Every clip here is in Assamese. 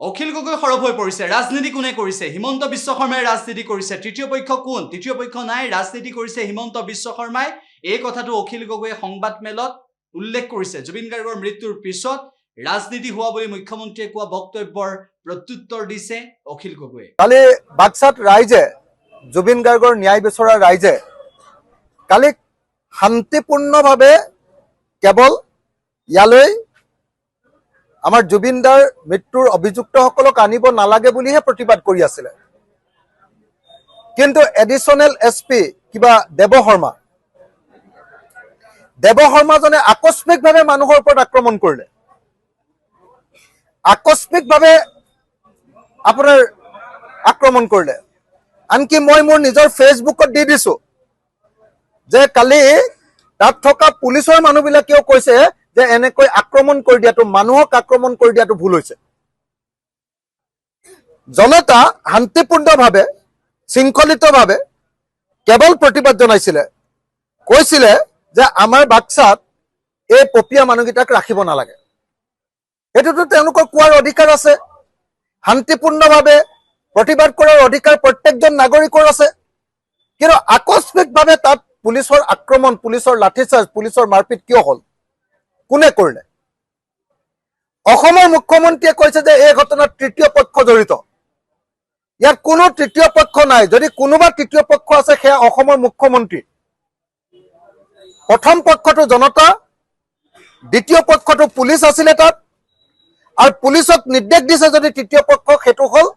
অখিল গগৈ সৰব হৈ পৰিছে। ৰাজনীতি কোনে কৰিছে? হিমন্ত বিশ্ব শৰ্মাই ৰাজনীতি কৰিছে। তৃতীয় পক্ষ কোন? তৃতীয় পক্ষ নাই, ৰাজনীতি কৰিছে হিমন্ত বিশ্ব শৰ্মাই। এই কথাটো অখিল গগৈয়ে সংবাদ মেলত উল্লেখ কৰিছে। জুবিন গাৰ্গৰ মৃত্যুৰ পিছত ৰাজনীতি হোৱা বুলি মুখ্যমন্ত্ৰীয়ে কোৱা বক্তব্যৰ প্ৰত্যুত্তৰ দিছে অখিল গগৈয়ে। কালি বাক্সাত ৰাইজে, জুবিন গাৰ্গৰ ন্যায় বিচৰা ৰাইজে কালি শান্তিপূৰ্ণভাৱে কেৱল ইয়ালৈ আমাৰ জুবিন দাৰ মৃত্যুৰ অভিযুক্তসকলক আনিব নালাগে বুলিহে প্ৰতিবাদ কৰি আছিলে। কিন্তু এডিশ্যনেল SP কিবা দেৱ শৰ্মাজনে আকস্মিকভাৱে মানুহৰ ওপৰত আক্ৰমণ কৰিলে। আকস্মিকভাৱে আপোনাৰ আক্ৰমণ কৰিলে। আনকি মই মোৰ নিজৰ ফেচবুকত দি দিছো যে কালি তাত থকা পুলিচৰ মানুহবিলাকেও কৈছে যে এনেকৈ আক্ৰমণ কৰি দিয়াটো, মানুহক আক্ৰমণ কৰি দিয়াটো ভুল হৈছে। জনতা শান্তিপূৰ্ণভাৱে শৃংখলিতভাৱে কেৱল প্ৰতিবাদ জনাইছিলে, কৈছিলে যে আমাৰ বাক্সাত এই পপীয়া মানুহকেইটাক ৰাখিব নালাগে। এইটোতো তেওঁলোকৰ কোৱাৰ অধিকাৰ আছে। শান্তিপূৰ্ণভাৱে প্ৰতিবাদ কৰাৰ অধিকাৰ প্ৰত্যেকজন নাগৰিকৰ আছে। কিন্তু আকস্মিকভাৱে তাত পুলিচৰ আক্ৰমণ, পুলিচৰ লাঠিচাৰ্জ, পুলিচৰ মাৰপিট কিয় হ'ল? কোনে কৰিলে? অসমৰ মুখ্যমন্ত্ৰীয়ে কৈছে যে এই ঘটনাত তৃতীয় পক্ষ জড়িত। ইয়াত কোনো তৃতীয় পক্ষ নাই। যদি কোনোবা তৃতীয় পক্ষ আছে সেয়া অসমৰ মুখ্যমন্ত্ৰী। প্ৰথম পক্ষটো জনতা, দ্বিতীয় পক্ষটো পুলিচ আছিলে তাত, আৰু পুলিচক নিৰ্দেশ দিছে যদি তৃতীয় পক্ষ, সেইটো হ'ল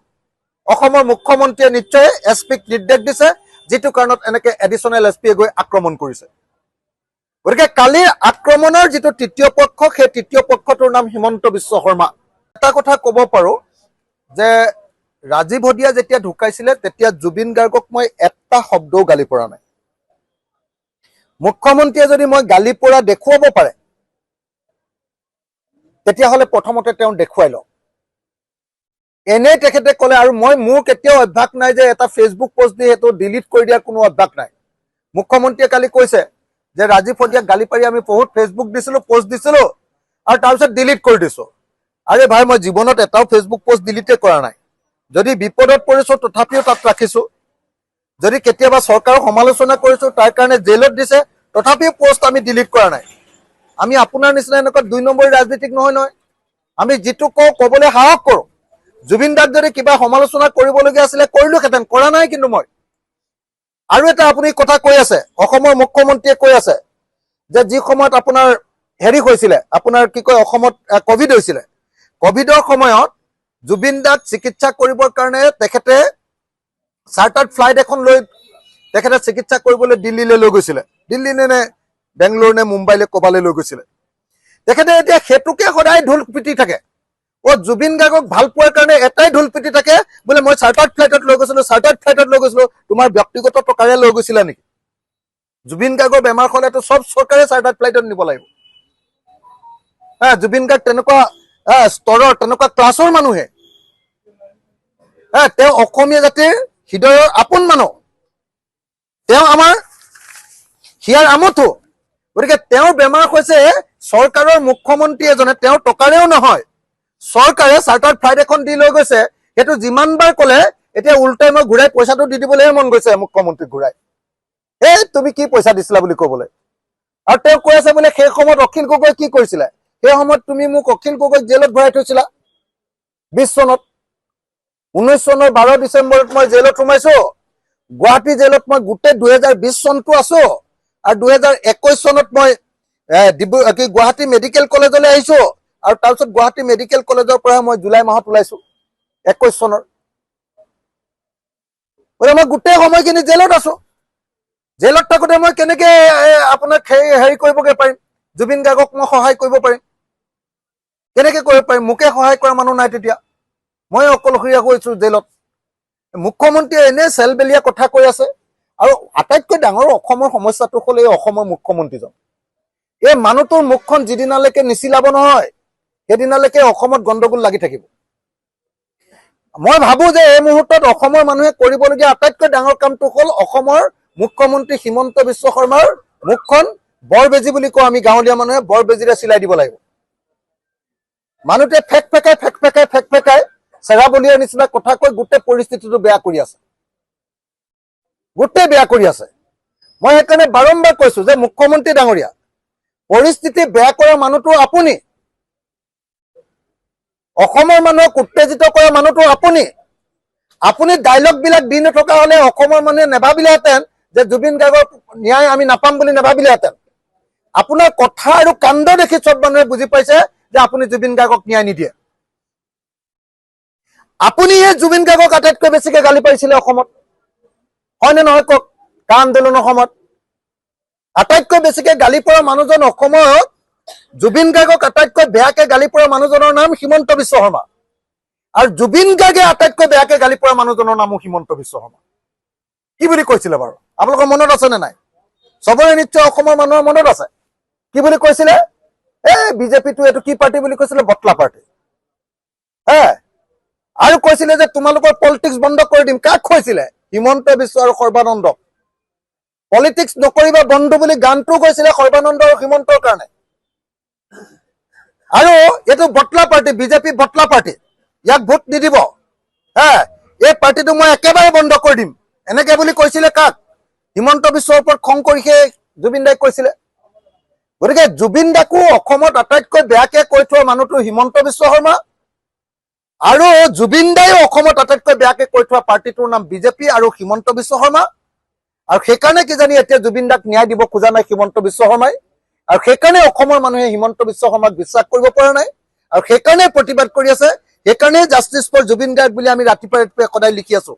অসমৰ মুখ্যমন্ত্ৰীয়ে নিশ্চয় SPক নিৰ্দেশ দিছে, যিটো কাৰণত এনেকে এডিশ্যনেল SPয়ে গৈ আক্ৰমণ কৰিছে। গতিকে কালিৰ আক্ৰমণৰ যিটো তৃতীয় পক্ষ, সেই তৃতীয় পক্ষটোৰ নাম হিমন্ত বিশ্ব শৰ্মা। এটা কথা ক'ব পাৰোঁ যে ৰাজীৱ হদিয়া যেতিয়া ঢুকাইছিলে তেতিয়া জুবিন গাৰ্গক মই এটা শব্দও গালি পৰা নাই। মুখ্যমন্ত্ৰীয়ে যদি মই গালি পৰা দেখুৱাব পাৰে তেতিয়াহ'লে প্ৰথমতে তেওঁ দেখুৱাই লওক। এনেই তেখেতে ক'লে, আৰু মোৰ কেতিয়াও অভ্যাস নাই যে এটা ফেচবুক পোষ্ট দি সেইটো ডিলিট কৰি দিয়াৰ কোনো অভ্যাস নাই। মুখ্যমন্ত্ৰীয়ে কালি কৈছে যে ৰাজীৱ হদিয়াক গালি পাৰি আমি বহুত ফেচবুক দিছিলোঁ, পোষ্ট দিছিলোঁ, আৰু তাৰপিছত ডিলিট কৰি দিছোঁ। আৰে ভাই, মই জীৱনত এটাও ফেচবুক পোষ্ট ডিলিটে কৰা নাই। যদি বিপদত পৰিছোঁ তথাপিও তাত ৰাখিছোঁ। যদি কেতিয়াবা চৰকাৰক সমালোচনা কৰিছোঁ, তাৰ কাৰণে জেলত দিছে, তথাপিও পোষ্ট আমি ডিলিট কৰা নাই। আমি আপোনাৰ নিচিনা এনেকুৱা 2 নম্বৰী ৰাজনীতিক নহয়। আমি যিটো কওঁ ক'বলৈ সাহস কৰোঁ। জুবিন দাক যদি কিবা সমালোচনা কৰিবলগীয়া আছিলে কৰিলোহেঁতেন, কৰা নাই কিন্তু মই। আৰু এটা আপুনি কথা কৈ আছে, অসমৰ মুখ্যমন্ত্ৰীয়ে কৈ আছে যে যি সময়ত আপোনাৰ হেৰি হৈছিলে, আপোনাৰ কি কয়, অসমত কভিড হৈছিলে, কভিডৰ সময়ত জুবিন দাক চিকিৎসা কৰিবৰ কাৰণে তেখেতে চাৰ্টাৰ্ড ফ্লাইট এখন লৈ তেখেতে চিকিৎসা কৰিবলৈ দিল্লীলৈ লৈ গৈছিলে। দিল্লী নে বেংগলোৰ নে মুম্বাইলৈ ক'বালৈ লৈ গৈছিলে। তেখেতে এতিয়া সেইটোকে সদায় ঢোল পিটি থাকে। জুবিন গাৰ্গক ভাল পোৱাৰ কাৰণে এটাই ঢোল পিটি থাকে, বোলে মই চাৰ্টাৰ্ড ফ্লাইটত লৈ গৈছিলোঁ। তোমাৰ ব্যক্তিগত টকাৰে লৈ গৈছিলা নেকি? জুবিন গাৰ্গৰ বেমাৰ হ'লেতো চব চৰকাৰে চাৰ্টাৰ্ড ফ্লাইটত নিব লাগিব। জুবিন গাৰ্গ তেনেকুৱা স্তৰৰ, তেনেকুৱা ক্লাছৰ মানুহে। তেওঁ অসমীয়া জাতিৰ হৃদয়ৰ আপোন মানুহ। তেওঁ আমাৰ হিয়াৰ আমঠু। গতিকে তেওঁৰ বেমাৰ হৈছে, চৰকাৰৰ মুখ্যমন্ত্ৰী এজনে তেওঁৰ টকাৰেও নহয়, চৰকাৰে চাৰ্টাৰ্ড ফ্লাইট এখন দি লৈ গৈছে। সেইটো যিমানবাৰ ক'লে এতিয়া উল্টাই মই ঘূৰাই পইচাটো দি দিবলৈহে মন গৈছে মুখ্যমন্ত্ৰীক ঘূৰাই। তুমি কি পইচা দিছিলা বুলি ক'বলৈ। আৰু তেওঁ কৈ আছে বোলে সেই সময়ত অখিল গগৈ কি কৰিছিলে, সেই সময়ত তুমি মোক অখিল গগৈক জেলত ভৰাই থৈছিলা 20 চনত। 19 চনৰ 12 ডিচেম্বৰত মই জেলত সোমাইছো। গুৱাহাটী জেলত মই গোটেই 2020 চনটো আছো, আৰু 2021 চনত মই গুৱাহাটী মেডিকেল কলেজলৈ আহিছো, আৰু তাৰপিছত গুৱাহাটী মেডিকেল কলেজৰ পৰা মই জুলাই মাহত ওলাইছো 21 চনৰ। মই গোটেই সময়খিনি জেলত আছো। জেলত থাকোঁতে মই কেনেকে আপোনাক হেৰি কৰিবগৈ পাৰিম, জুবিন গাৰ্গক মই সহায় কৰিব পাৰিম? কেনেকে কৰিব পাৰিম? মোকে সহায় কৰা মানুহ নাই তেতিয়া। মই অকলশৰীয়া হৈছো জেলত। মুখ্যমন্ত্ৰীয়ে এনে চেলবেলীয়া কথা কৈ আছে। আৰু আটাইতকৈ ডাঙৰ অসমৰ সমস্যাটো হ'ল এই অসমৰ মুখ্যমন্ত্ৰীজন। এই মানুহটোৰ মুখখন যিদিনালৈকে নিচিলাব নহয়, সেইদিনালৈকে অসমত গণ্ডগোল লাগি থাকিব। মই ভাবো যে এই মুহূৰ্তত অসমৰ মানুহে কৰিবলগীয়া আটাইতকৈ ডাঙৰ কামটো হ'ল অসমৰ মুখ্যমন্ত্ৰী হিমন্ত বিশ্ব শৰ্মাৰ মুখখন বৰবেজী বুলি কওঁ আমি গাঁৱলীয়া মানুহে, বৰবেজীৰে চিলাই দিব লাগিব। মানুহটোৱে ফেক ফেকাই চেৰাবলীয়াৰ নিচিনা কথা কৈ গোটেই পৰিস্থিতিটো বেয়া কৰি আছে, গোটেই বেয়া কৰি আছে। মই সেইকাৰণে বাৰম্বাৰ কৈছো যে মুখ্যমন্ত্ৰী ডাঙৰীয়া, পৰিস্থিতি বেয়া কৰা মানুহটো আপুনি, অসমৰ মানুহক উত্তেজিত কৰা মানুহটো আপুনি। আপুনি ডাইলগ বিলাক দি নথকা হলে অসমৰ মানুহে নেভাবিলেহেঁতেন যে জুবিন গাৰ্গৰ ন্যায় আমি নাপাম বুলি নেভাবিলেহেঁতেন। আপোনাৰ কথা আৰু কাণ্ড দেখি চব মানুহে বুজি পাইছে যে আপুনি জুবিন গাৰ্গক ন্যায় নিদিয়ে। আপুনিহে জুবিন গাৰ্গক আটাইতকৈ বেছিকে গালি পাৰিছিলে অসমত, হয়নে নহয় কওক? কা আন্দোলনৰ সময়ত আটাইতকৈ বেছিকে গালি পৰা মানুহজন অসমত, জুবিন গাৰ্গক আটাইতকৈ বেয়াকে গালি পৰা মানুহজনৰ নাম হিমন্ত বিশ্ব শৰ্মা, আৰু জুবিন গাৰ্গে আটাইতকৈ বেয়াকে গালি পৰা মানুহজনৰ নামো হিমন্ত বিশ্ব শৰ্মা। কি বুলি কৈছিলে বাৰু? আপোনালোকৰ মনত আছে নে নাই? চবৰে নিশ্চয় অসমৰ মানুহৰ মনত আছে। কি বুলি কৈছিলে? বিজেপিটো এইটো কি পাৰ্টি বুলি কৈছিলে? বটলা পাৰ্টি। আৰু কৈছিলে যে তোমালোকৰ পলিটিক্স বন্ধ কৰি দিম। কাক কৈছিলে? হিমন্ত বিশ্ব আৰু সৰ্বানন্দক। পলিটিক্স নকৰিবা বন্ধু বুলি গানটো কৈছিলে সৰ্বানন্দ আৰু হিমন্তৰ কাৰণে। আৰু এইটো বটলা পাৰ্টি, বিজেপি বটলা পাৰ্টি, ইয়াক ভোট নিদিব, এই পাৰ্টিটো মই একেবাৰে বন্ধ কৰি দিম, এনেকে বুলি কৈছিলে কাক? হিমন্ত বিশ্বৰ ওপৰত খং কৰি সেই জুবিন দাইক কৈছিলে। গতিকে জুবিন দাকো অসমত আটাইতকৈ বেয়াকে কৈ থোৱা মানুহটো হিমন্ত বিশ্ব শৰ্মা, আৰু জুবিন দাইও অসমত আটাইতকৈ বেয়াকে কৈ থোৱা পাৰ্টিটোৰ নাম বিজেপি আৰু হিমন্ত বিশ্ব শৰ্মা। আৰু সেইকাৰণে কিজানি এতিয়া জুবিন দাক ন্যায় দিব খোজা নাই হিমন্ত বিশ্ব শৰ্মাই, আৰু সেইকাৰণে অসমৰ মানুহে হিমন্ত বিশ্ব শৰ্মাক বিশ্বাস কৰিব পৰা নাই, আৰু সেইকাৰণে প্ৰতিবাদ কৰি আছে। সেইকাৰণে জাষ্টিছ ফৰ জুবিন গাৰ্গ বুলি আমি ৰাতিপুৱাই সদায় লিখি আছো।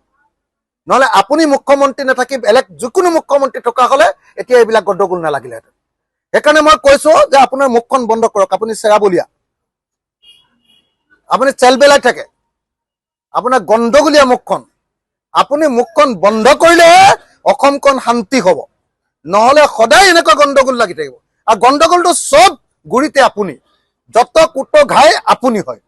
নহলে আপুনি মুখ্যমন্ত্ৰী নাথাকি বেলেগ যিকোনো মুখ্যমন্ত্ৰী থকা হলে এতিয়া এইবিলাক গণ্ডগোল নালাগিলেহেঁতেন। সেইকাৰণে মই কৈছো যে আপোনাৰ মুখখন বন্ধ কৰক। আপুনি চেৰাবলীয়া, আপুনি চেলবেলাই থাকে, আপোনাৰ গণ্ডগোলীয়া মুখখন। আপুনি মুখখন বন্ধ কৰিলেহে অসমখন শান্তি হব, নহলে সদায় এনেকুৱা গণ্ডগোল লাগি থাকিব। আৰু গণ্ডগোলটো চব গুৰিতে আপুনি, যত কুট ঘাই আপুনি হয়।